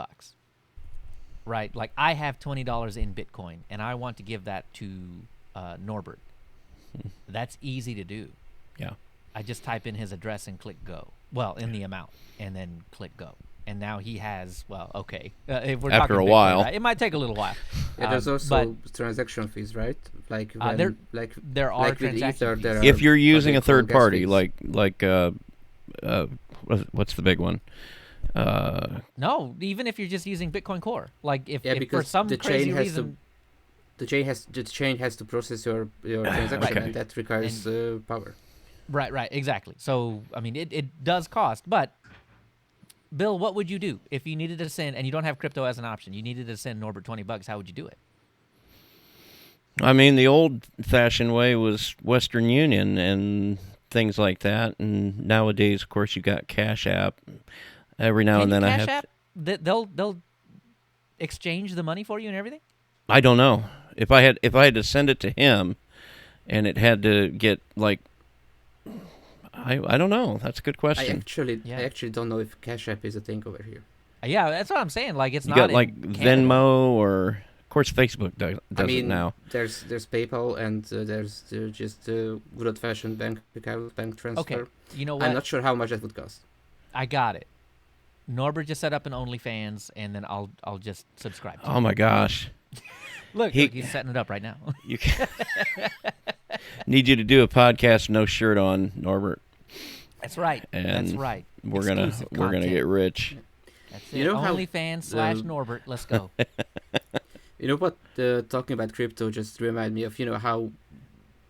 right? Like I have $20 in Bitcoin and I want to give that to Norbert. That's easy to do. Yeah. I just type in his address and click go. Well, in the amount, and then click go. And now he has, well, okay. If we're After talking a Bitcoin, while. right? It might take a little while. Yeah, there's But also transaction fees, right? Like when, there- like there are like with transaction Ether, fees. there are If you're what using they a call third gas party, fees. what's the big one? No, even if you're just using Bitcoin Core. Like if for because some the crazy chain has reason, the chain has to process your transaction, Okay. and that requires power. right, exactly. So, I mean, it does cost. But, Bill, what would you do if you needed to send, and you don't have crypto as an option, you needed to send Norbert $20, how would you do it? I mean, the old-fashioned way was Western Union and things like that. And nowadays, of course, you got Cash App. Every now and then, I Cash have. App? They'll exchange the money for you and everything? I don't know if I had to send it to him, and it had to get like. I don't know. That's a good I question. actually don't know if Cash App is a thing over here. Yeah, that's what I'm saying. Like, it's You not got in like Canada. Venmo, or of course Facebook does I it mean, now. there's PayPal, and there's just good old-fashioned bank account, bank transfer. Okay, you know what? I'm not sure how much that would cost. I got it. Norbert just set up an OnlyFans, and then I'll just subscribe to Oh my gosh. it. Look, he- he's setting it up right now. You can need you to do a podcast no shirt on, Norbert. That's right. That's And right. We're gonna Exclusive get content. rich. That's You it. know how OnlyFans the- / Norbert. Let's go. You know what? Talking about crypto just remind me of how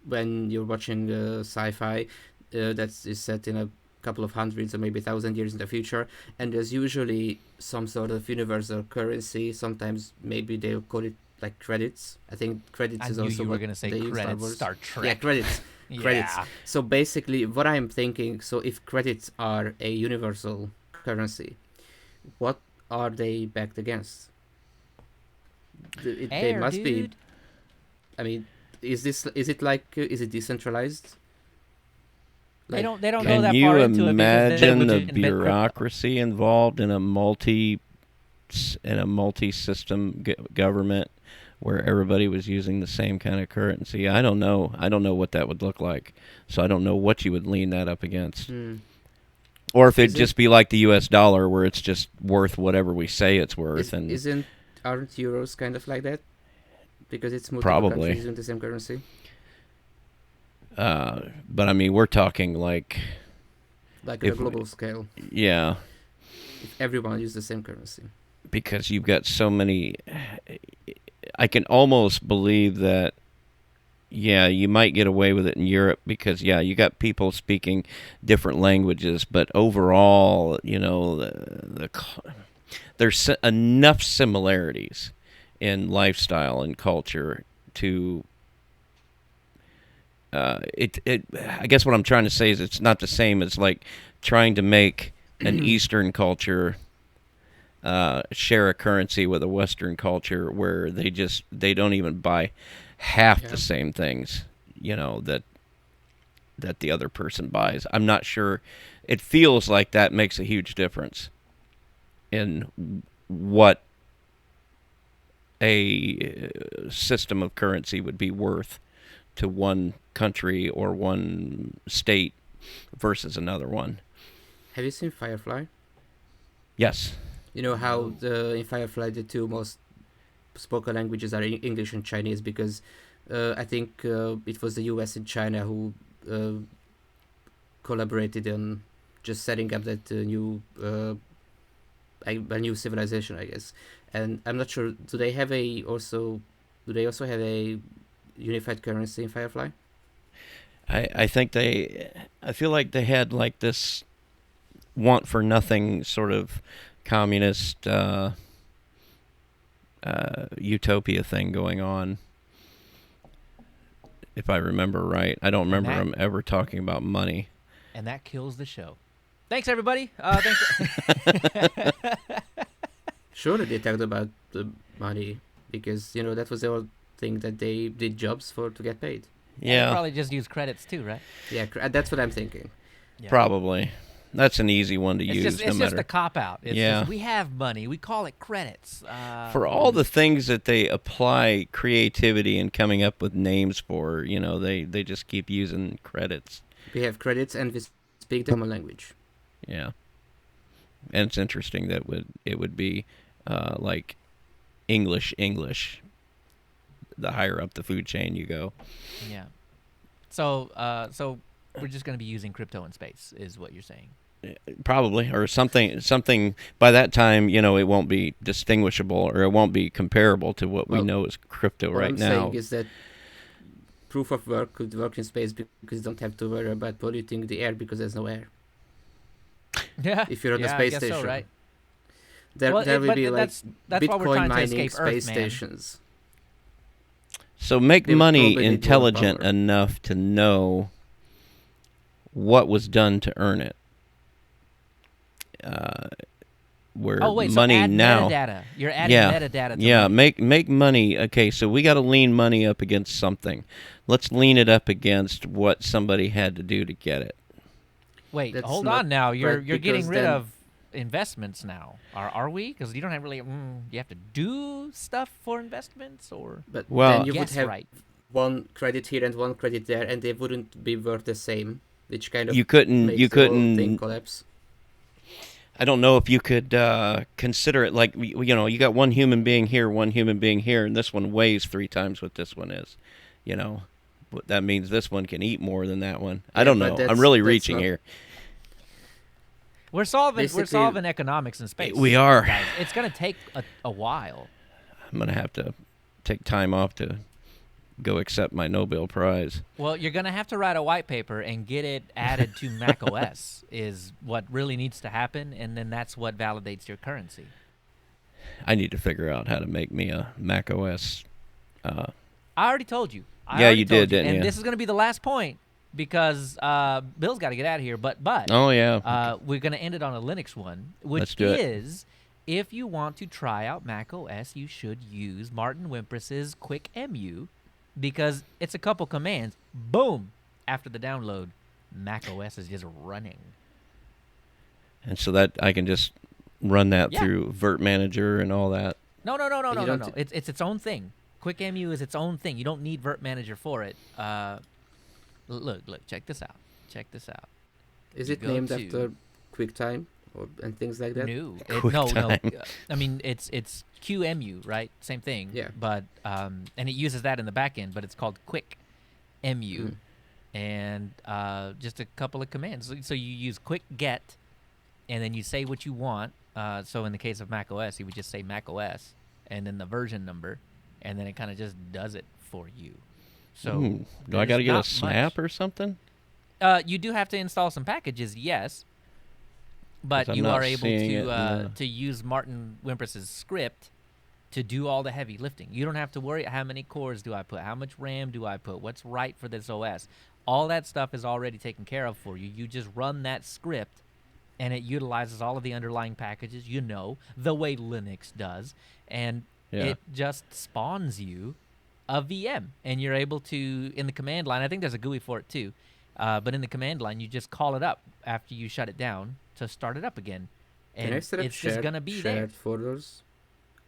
when you're watching sci-fi that is set in a couple of hundreds or maybe 1,000 years in the future, and there's usually some sort of universal currency. Sometimes maybe they'll call it like credits. I think credits I is knew also you were what gonna say they use in Star credits. Wars. Star Trek. Yeah, credits. Credits. Yeah. So basically, what I'm thinking, so if credits are a universal currency, what are they backed against? They Air, must be. dude. I mean, is it decentralized? They don't go Can that you far into it because they imagine would the invent crypto. bureaucracy involved in a multi-system government where everybody was using the same kind of currency? I don't know. I don't know what that would look like. So I don't know what you would lean that up against. Or if it'd Is it- just be like the U.S. dollar, where it's just worth whatever we say it's worth. Aren't euros kind of like that? Because it's multiple Probably. countries using the same currency. But I mean, we're talking like, Like on a If- global scale, yeah, if everyone uses the same currency. because you've got so many. I can almost believe that. Yeah, you might get away with it in Europe because you got people speaking different languages, but overall, there's enough similarities in lifestyle and culture to. I guess what I'm trying to say is it's not the same as like trying to make an Eastern culture share a currency with a Western culture where they don't even buy half the same things, that the other person buys. I'm not sure. It feels like that makes a huge difference in what a system of currency would be worth to one country or one state versus another one. Have you seen Firefly? Yes. You know how in Firefly the two most spoken languages are English and Chinese because I think it was the US and China who collaborated on just setting up that new civilization, I guess. And I'm not sure. Do they also have a unified currency in Firefly? I think I feel like they had like this want for nothing sort of communist utopia thing going on, if I remember right. I don't remember them ever talking about money. And that kills the show. Thanks, everybody. Thanks. Surely they talked about the money because that was the whole thing that they did jobs to get paid. They probably just use credits too, right? Yeah, that's what I'm thinking. Yeah. Probably. That's an easy one to use. It's just a cop out. It's Yeah. just, we have money. We call it credits. For all the things that they apply creativity and coming up with names for, they just keep using credits. We have credits and we speak the common language. Yeah. And it's interesting that it would be like English. The higher up the food chain you go. Yeah. So we're just going to be using crypto in space, is what you're saying. Probably, or something by that time, it won't be distinguishable or it won't be comparable to what we know as crypto right now. What I'm saying is that proof of work could work in space because you don't have to worry about polluting the air because there's no air. Yeah. If you're on the I space guess station. so, right? There will be like that's why we're Bitcoin trying to mining escape Earth, space man. stations. So make They would money probably need more intelligent power. enough to know what was done to earn it. Where Oh wait, money so add now, metadata. You're adding yeah, metadata to yeah, money. make money. Okay, so we got to lean money up against something. Let's lean it up against what somebody had to do to get it. Wait, That's hold not on now. You're right, getting because rid then- of investments now. Are we? Because you don't have really. You have to do stuff for investments, or But Well- then you would guess have right. one credit here and one credit there, and they wouldn't be worth the same, which kind of You couldn't. makes You the whole thing couldn't. collapse. I don't know if you could consider it like you got one human being here, and this one weighs 3 times what this one is. But that means this one can eat more than that one. I Yeah, don't but know. I'm that's- really that's reaching not- here. we're solving Basically- economics in space. We are. guys. It's gonna take a while. I'm gonna have to take time off to go accept my Nobel Prize. Well, you're gonna have to write a white paper and get it added to Mac OS is what really needs to happen, and then that's what validates your currency. I need to figure out how to make me a Mac OS. I already told you. Yeah, you did, didn't and you? this is gonna be the last point because Bill's got to get out of here. But Oh yeah. we're gonna end it on a Linux one, which Let's do it. is if you want to try out Mac OS, you should use Martin Wimpress's QuickEmu because it's a couple commands. Boom! After the download, Mac OS is just running. And so that I can just run that Yeah. through Vert Manager and all that. No. You don't- It's its own thing. QuickEmu is its own thing. You don't need Vert Manager for it. Look, check this out. Is You it go named to- after QuickTime and things like that? No, QuickTime. I mean, it's QEMU, right? Same thing. Yeah. But and it uses that in the back end, but it's called QuickEmu, Mm. and just a couple of commands. So you use quick get, and then you say what you want. So in the case of Mac OS, you would just say Mac OS, and then the version number, and then it kind of just does it for you. So Ooh, do I there's got to get a not snap much. or something? You do have to install some packages, yes, but 'Cause I'm you not are able seeing it in to use Martin Wimpress's script to do all the heavy lifting. You don't have to worry how many cores do I put, how much RAM do I put, what's right for this OS. All that stuff is already taken care of for you. You just run that script, and it utilizes all of the underlying packages, the way Linux does, and Yeah. it just spawns you a VM, and you're able to, in the command line, I think there's a GUI for it too, but in the command line, you just call it up after you shut it down to start it up again, and Can I set up it's just gonna be there. shared folders?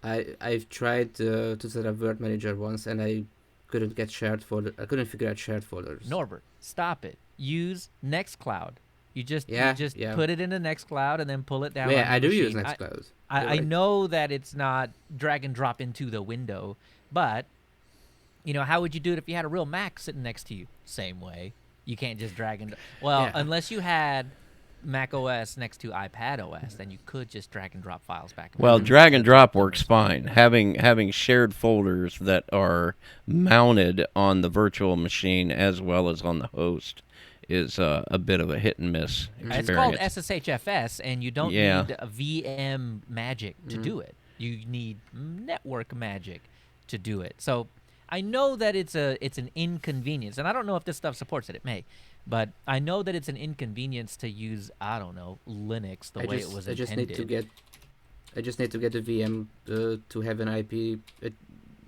I've tried to set up Word Manager once, and I couldn't get shared folder. I couldn't figure out shared folders. Norbert, stop it. Use Nextcloud. You just Yeah, put it into Nextcloud and then pull it down. Yeah, on I your do use machine. Nextcloud. I You're right. know that it's not drag and drop into the window, but how would you do it if you had a real Mac sitting next to you? Same way. You can't just drag and Yeah. unless you had Mac OS next to iPad OS, then you could just drag and drop files back. and Well, forth. drag and drop works fine. Having shared folders that are mounted on the virtual machine as well as on the host is a bit of a hit and miss experience. It's called SSHFS, and you don't Yeah. need a VM magic to do it. You need network magic to do it. So I know that it's an inconvenience, and I don't know if this stuff supports it. It may, but I know that it's an inconvenience to use Linux the way it was I just intended. need to get a VM to have an IP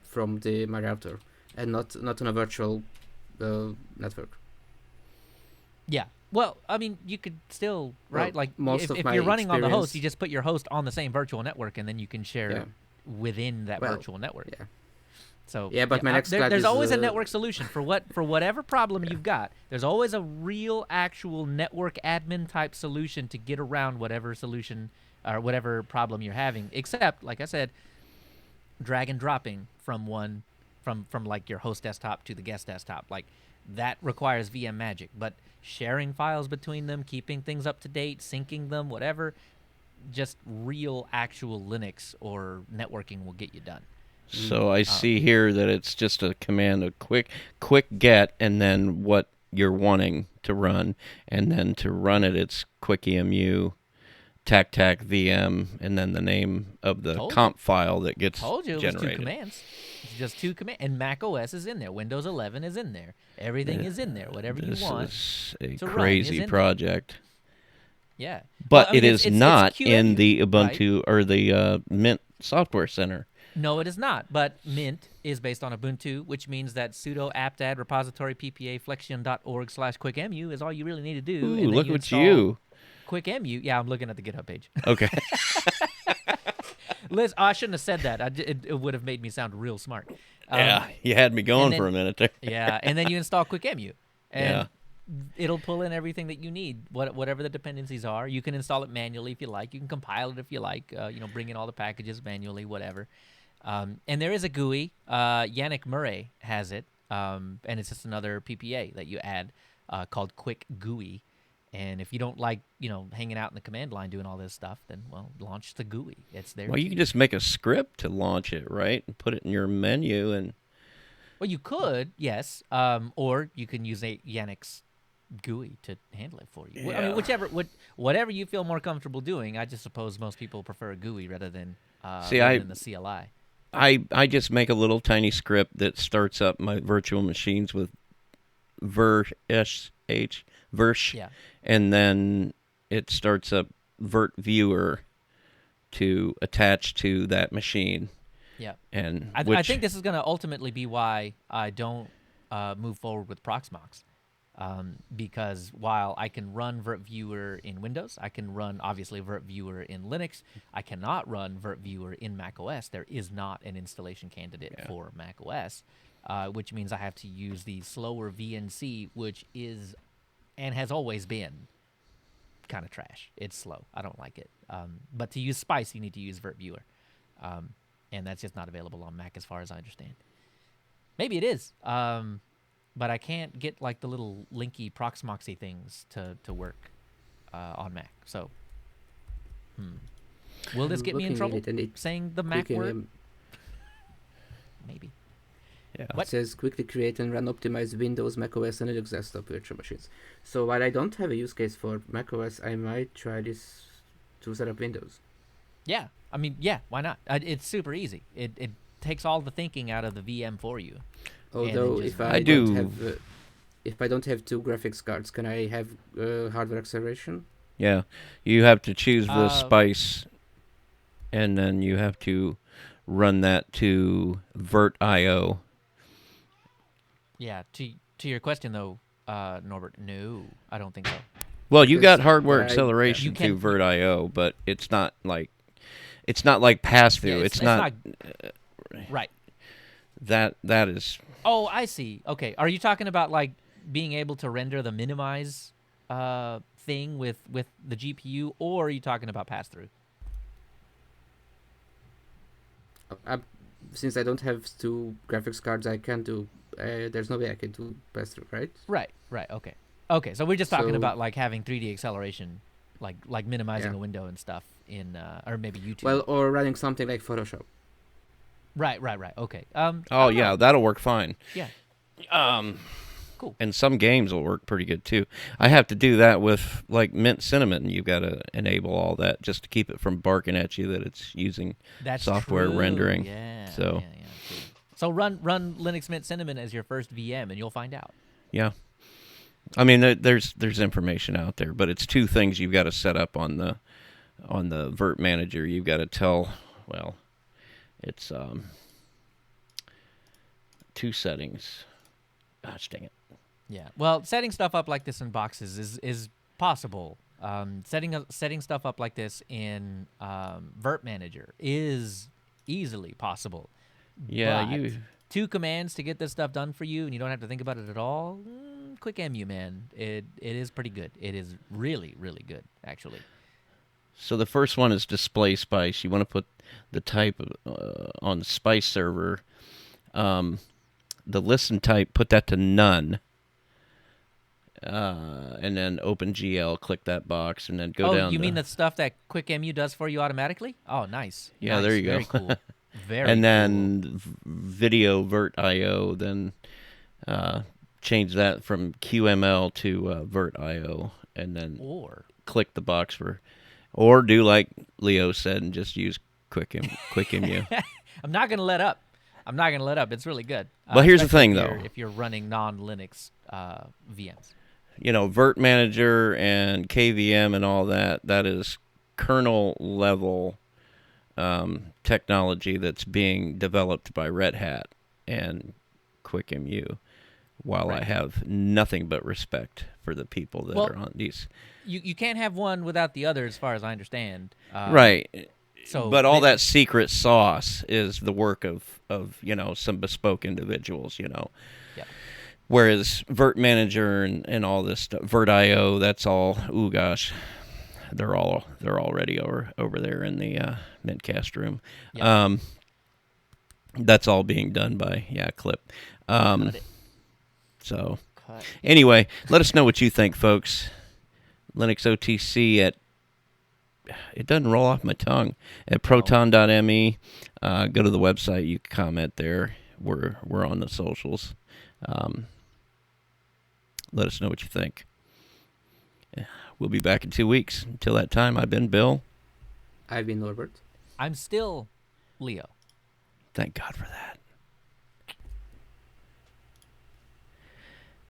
from my router, and not on a virtual network. Yeah. Well, I mean, you could still, Well, right? Like, most of if my you're running on the host, experience- you just put your host on the same virtual network, and then you can share Yeah. within that Well, virtual network. yeah. So Yeah, but my Nextcloud there's is, always a network solution for whatever problem you've got. There's always a real, actual network admin type solution to get around whatever solution or whatever problem you're having. Except, like I said, drag and dropping from like your host desktop to the guest desktop, like that requires VM magic. But sharing files between them, keeping things up to date, syncing them, whatever, just real, actual Linux or networking will get you done. So I see here that it's just a command, a quick get, and then what you're wanting to run, and then to run it, it's quick emu tac VM, and then the name of the Told you. comp file that gets Told you it was generated. 2 commands. It's just 2 commands. And Mac OS is in there. Windows 11 is in there. Everything is in there. Whatever you This want. is a to run is crazy in there. project, Yeah. but Well, I mean, it is not in QEMU, the right? Ubuntu or the Mint Software Center. No, it is not. But Mint is based on Ubuntu, which means that sudo apt-add repository ppa flexion.org/quickemu is all you really need to do. Ooh, and then look what install you. QuickEmu. Yeah, I'm looking at the GitHub page. Okay. Liz, I shouldn't have said that. It would have made me sound real smart. Yeah, you had me going then- for a minute there. Yeah, and then you install QuickEmu, and Yeah. it'll pull in everything that you need, whatever the dependencies are. You can install it manually if you like. You can compile it if you like. Bring in all the packages manually, whatever. And there is a GUI. Yannick Murray has it, and it's just another PPA that you add called Quick GUI. And if you don't like, hanging out in the command line doing all this stuff, then, well, launch the GUI. It's there. Well, you can just make a script to launch it, right? And put it in your menu and... Well, you could, yes. Or you can use Yannick's GUI to handle it for you. I mean, Yeah. whatever you feel more comfortable doing. I just suppose most people prefer a GUI rather than See, rather than the CLI. I just make a little tiny script that starts up my virtual machines with versh, Yeah. and then it starts up Vert Viewer to attach to that machine. Yeah. And I think this is going to ultimately be why I don't move forward with Proxmox. Because while I can run Vert Viewer in Windows, I can run, obviously, Vert Viewer in Linux. I cannot run Vert Viewer in Mac OS. There is not an installation candidate for Mac OS, which means I have to use the slower VNC, which is and has always been kind of trash. It's slow. I don't like it. But to use Spice, you need to use Vert Viewer. And that's just not available on Mac as far as I understand. Maybe it is. But I can't get like the little linky Proxmoxy things to work on Mac. So, will this get me in looking trouble at it and it saying the Mac quickly, word? Maybe. Yeah. What? It says quickly create and run optimized Windows, macOS, and Linux desktop virtual machines. So while I don't have a use case for macOS, I might try this to set up Windows. Yeah. I mean, yeah. Why not? It's super easy. It takes all the thinking out of the VM for you. Although just if run I, I don't do- have, if I don't have two graphics cards, can I have hardware acceleration? Yeah, you have to choose the Uh, Spice, and then you have to run that to VertIO. Yeah. To your question though, Norbert, no, I don't think so. Well, you got Because hardware I- acceleration You to can- VertIO, but it's not like pass through. Yeah, it's not right. that is Oh, I see. Okay. Are you talking about like being able to render the minimize thing with the GPU, or are you talking about pass through? Since I don't have two graphics cards, I can't do. There's no way I can do pass through, right? Right. Okay. Okay. So we're just talking So- about like having 3D acceleration, like minimizing Yeah. a window and stuff in or maybe YouTube. Well, or running something like Photoshop. right. Okay. I oh don't yeah, know. that'll work fine. Yeah. Cool. And some games will work pretty good too. I have to do that with like Mint Cinnamon. You've got to enable all that just to keep it from barking at you that it's using That's software true. rendering. Yeah. So- yeah, true. So run Linux Mint Cinnamon as your first VM, and you'll find out. Yeah. I mean, there's information out there, but it's two things you've got to set up on the Vert Manager. You've got to tell, well, it's two settings. Gosh dang it. Yeah. Well, setting stuff up like this in boxes is possible. Setting stuff up like this in Vert Manager is easily possible. Yeah, But you. 2 commands to get this stuff done for you, and you don't have to think about it at all. QuickMU, man, it is pretty good. It is really, really good, actually. So the first one is display spice. You want to put the type on the spice server. The listen type, put that to none. And then OpenGL, click that box, and then go down. Oh, you mean the stuff that QuickMU does for you automatically? Oh, nice. Yeah, Nice. there you go. Very cool. Very and cool. then video vert.io, then change that from QML to vert.io, and then Or click the box for, or do like Leo said and just use QuickMU. I'm not gonna let up. It's really good. Well, here's the especially thing, if you're- though. if you're running non-Linux VMs. You know, Vert Manager and KVM and all that, that is kernel level technology that's being developed by Red Hat and QuickMU, while I Right. have nothing but respect for the people that Well, are on these. You can't have one without the other, as far as I understand. Right. So, But all that secret sauce is the work of some bespoke individuals, Yeah. Whereas Vert Manager and all this stuff, Vert.io, that's all, ooh gosh, they're already over there in the Mintcast room. Yeah. That's all being done by Clip. Cut it. So Cut. anyway, let us know what you think, folks. Linux OTC at, it doesn't roll off my tongue, at proton.me. Go to the website, you can comment there. We're on the socials. Let us know what you think. We'll be back in 2 weeks. Until that time, I've been Bill. I've been Norbert. I'm still Leo. Thank God for that.